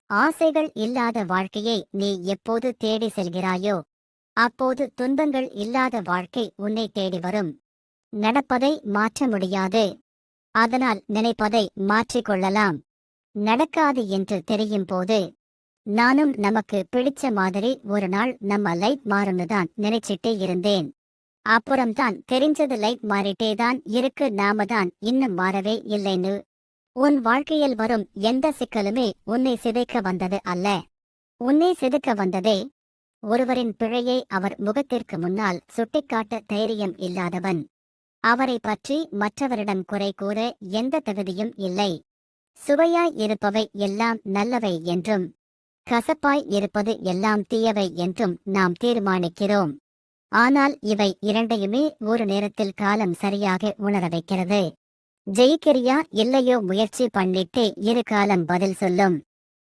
ஆசைகள் இல்லாத வாழ்க்கையை நீ எப்போது தேடி செல்கிறாயோ அப்போது துன்பங்கள் இல்லாத வாழ்க்கை உன்னை தேடி வரும். நடப்பதை மாற்ற முடியாது, அதனால் நினைப்பதை மாற்றிக்கொள்ளலாம். நடக்காது என்று தெரியும் போது நானும் நமக்கு பிடிச்ச மாதிரி ஒரு நாள் நம்ம லைஃப் மாறும்னு தான் நினைச்சிட்டே இருந்தேன். அப்புறம்தான் தெரிஞ்சது லைஃப் மாறிட்டே தான் இருக்கு, நாம தான் இன்னும் மாறவே இல்லைன்னு. உன் வாழ்க்கையில் வரும் எந்த சிக்கலுமே உன்னை சிதைக்க வந்தது அல்ல, உன்னை செதுக்க வந்ததே. ஒருவரின் பிழையை அவர் முகத்திற்கு முன்னால் சுட்டிக்காட்ட தைரியம் இல்லாதவன், அவரை பற்றி மற்றவரிடம் குறை கூற எந்த தகுதியும் இல்லை. சுவையாய் இருப்பவை எல்லாம் நல்லவை என்றும் கசப்பாய் இருப்பது எல்லாம் தீயவை என்றும் நாம் தீர்மானிக்கிறோம். ஆனால் இவை இரண்டையுமே ஒரு நேரத்தில் காலம் சரியாக உணர வைக்கிறது. ஜெயிக்கிறியா இல்லையோ முயற்சி பண்ணிட்டே இரு, காலம் பதில் சொல்லும்.